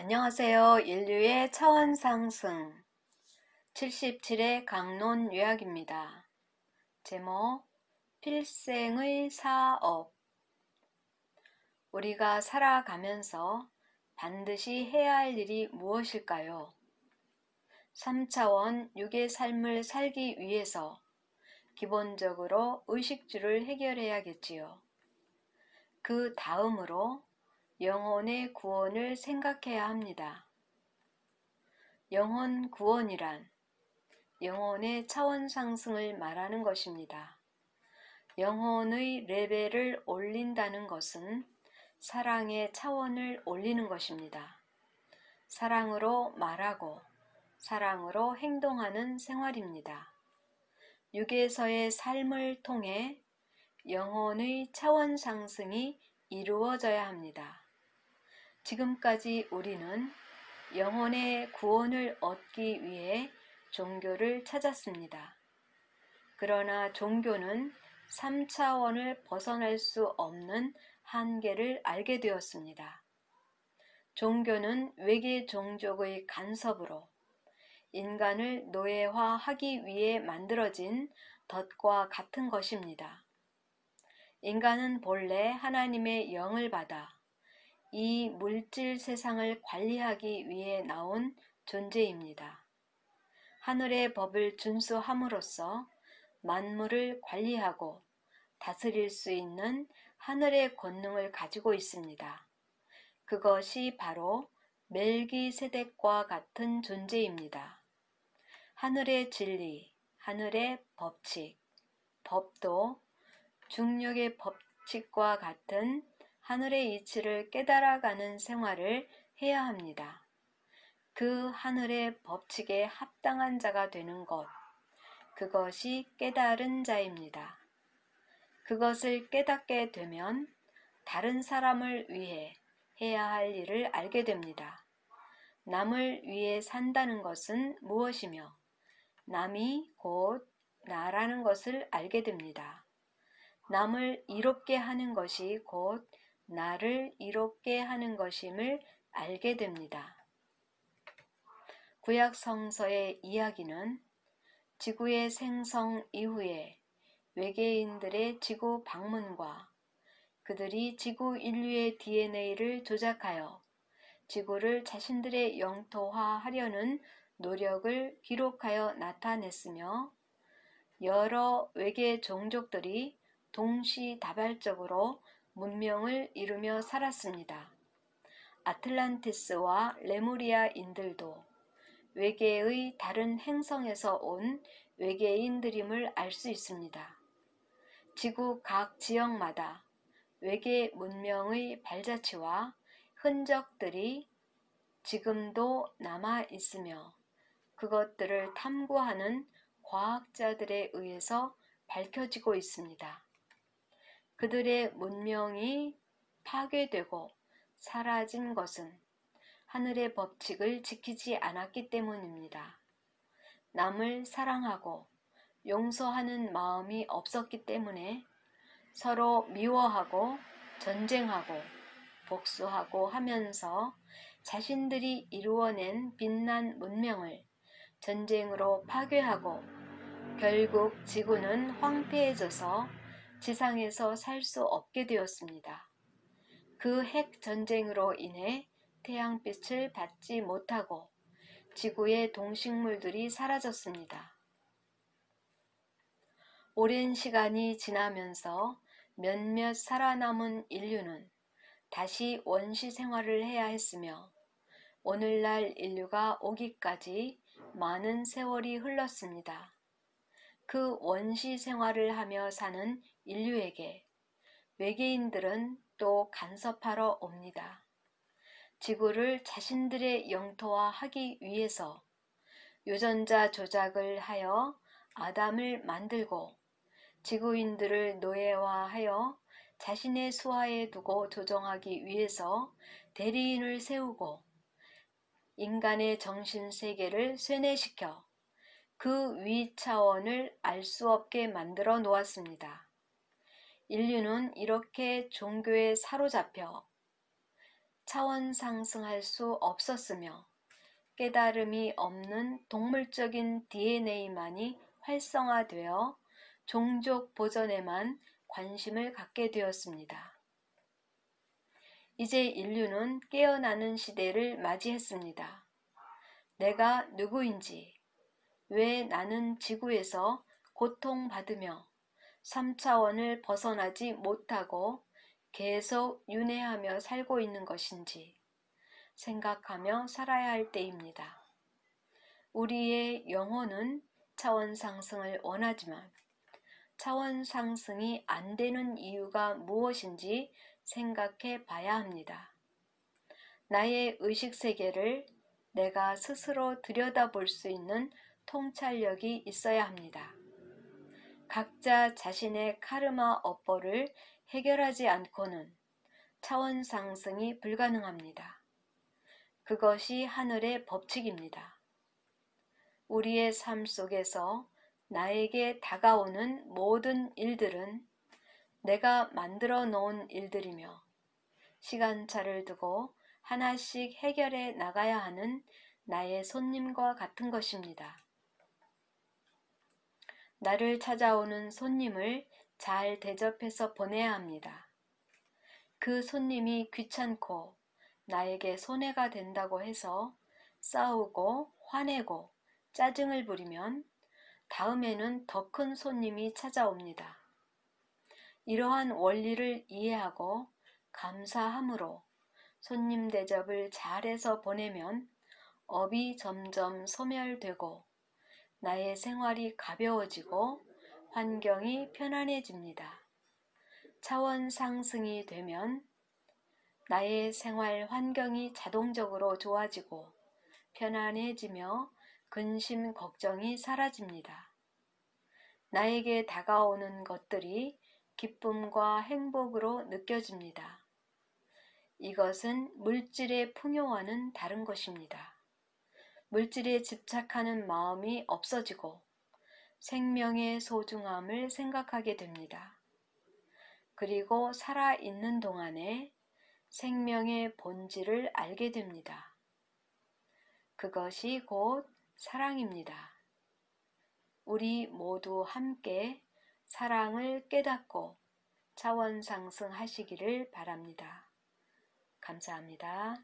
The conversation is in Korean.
안녕하세요. 인류의 차원 상승 77회 강론 요약입니다. 제목 필생의 사업. 우리가 살아가면서 반드시 해야 할 일이 무엇일까요? 3차원 육의 삶을 살기 위해서 기본적으로 의식주를 해결해야겠지요. 그 다음으로 영혼의 구원을 생각해야 합니다. 영혼 구원이란 영혼의 차원 상승을 말하는 것입니다. 영혼의 레벨을 올린다는 것은 사랑의 차원을 올리는 것입니다. 사랑으로 말하고 사랑으로 행동하는 생활입니다. 육에서의 삶을 통해 영혼의 차원 상승이 이루어져야 합니다. 지금까지 우리는 영혼의 구원을 얻기 위해 종교를 찾았습니다. 그러나 종교는 3차원을 벗어날 수 없는 한계를 알게 되었습니다. 종교는 외계 종족의 간섭으로 인간을 노예화하기 위해 만들어진 덫과 같은 것입니다. 인간은 본래 하나님의 영을 받아 이 물질 세상을 관리하기 위해 나온 존재입니다. 하늘의 법을 준수함으로써 만물을 관리하고 다스릴 수 있는 하늘의 권능을 가지고 있습니다. 그것이 바로 멜기세덱과 같은 존재입니다. 하늘의 진리, 하늘의 법칙, 법도 중력의 법칙과 같은 하늘의 이치를 깨달아가는 생활을 해야 합니다. 그 하늘의 법칙에 합당한 자가 되는 것, 그것이 깨달은 자입니다. 그것을 깨닫게 되면 다른 사람을 위해 해야 할 일을 알게 됩니다. 남을 위해 산다는 것은 무엇이며 남이 곧 나라는 것을 알게 됩니다. 남을 이롭게 하는 것이 곧 나를 이롭게 하는 것임을 알게 됩니다. 구약 성서의 이야기는 지구의 생성 이후에 외계인들의 지구 방문과 그들이 지구 인류의 DNA를 조작하여 지구를 자신들의 영토화하려는 노력을 기록하여 나타냈으며 여러 외계 종족들이 동시다발적으로 문명을 이루며 살았습니다. 아틀란티스와 레무리아인들도 외계의 다른 행성에서 온 외계인들임을 알 수 있습니다. 지구 각 지역마다 외계 문명의 발자취와 흔적들이 지금도 남아 있으며 그것들을 탐구하는 과학자들에 의해서 밝혀지고 있습니다. 그들의 문명이 파괴되고 사라진 것은 하늘의 법칙을 지키지 않았기 때문입니다. 남을 사랑하고 용서하는 마음이 없었기 때문에 서로 미워하고 전쟁하고 복수하고 하면서 자신들이 이루어낸 빛난 문명을 전쟁으로 파괴하고 결국 지구는 황폐해져서 지상에서 살 수 없게 되었습니다. 그 핵 전쟁으로 인해 태양빛을 받지 못하고 지구의 동식물들이 사라졌습니다. 오랜 시간이 지나면서 몇몇 살아남은 인류는 다시 원시 생활을 해야 했으며 오늘날 인류가 오기까지 많은 세월이 흘렀습니다. 그 원시 생활을 하며 사는 인류에게 외계인들은 또 간섭하러 옵니다. 지구를 자신들의 영토화하기 위해서 유전자 조작을 하여 아담을 만들고 지구인들을 노예화하여 자신의 수하에 두고 조종하기 위해서 대리인을 세우고 인간의 정신세계를 쇠뇌시켜 그 위차원을 알 수 없게 만들어 놓았습니다. 인류는 이렇게 종교에 사로잡혀 차원 상승할 수 없었으며 깨달음이 없는 동물적인 DNA만이 활성화되어 종족 보존에만 관심을 갖게 되었습니다. 이제 인류는 깨어나는 시대를 맞이했습니다. 내가 누구인지, 왜 나는 지구에서 고통받으며 3차원을 벗어나지 못하고 계속 윤회하며 살고 있는 것인지 생각하며 살아야 할 때입니다. 우리의 영혼은 차원 상승을 원하지만 차원 상승이 안 되는 이유가 무엇인지 생각해 봐야 합니다. 나의 의식세계를 내가 스스로 들여다볼 수 있는 통찰력이 있어야 합니다. 각자 자신의 카르마 업보를 해결하지 않고는 차원 상승이 불가능합니다. 그것이 하늘의 법칙입니다. 우리의 삶 속에서 나에게 다가오는 모든 일들은 내가 만들어 놓은 일들이며 시간차를 두고 하나씩 해결해 나가야 하는 나의 손님과 같은 것입니다. 나를 찾아오는 손님을 잘 대접해서 보내야 합니다. 그 손님이 귀찮고 나에게 손해가 된다고 해서 싸우고 화내고 짜증을 부리면 다음에는 더 큰 손님이 찾아옵니다. 이러한 원리를 이해하고 감사함으로 손님 대접을 잘해서 보내면 업이 점점 소멸되고 나의 생활이 가벼워지고 환경이 편안해집니다. 차원 상승이 되면 나의 생활 환경이 자동적으로 좋아지고 편안해지며 근심 걱정이 사라집니다. 나에게 다가오는 것들이 기쁨과 행복으로 느껴집니다. 이것은 물질의 풍요와는 다른 것입니다. 물질에 집착하는 마음이 없어지고 생명의 소중함을 생각하게 됩니다. 그리고 살아있는 동안에 생명의 본질을 알게 됩니다. 그것이 곧 사랑입니다. 우리 모두 함께 사랑을 깨닫고 차원 상승하시기를 바랍니다. 감사합니다.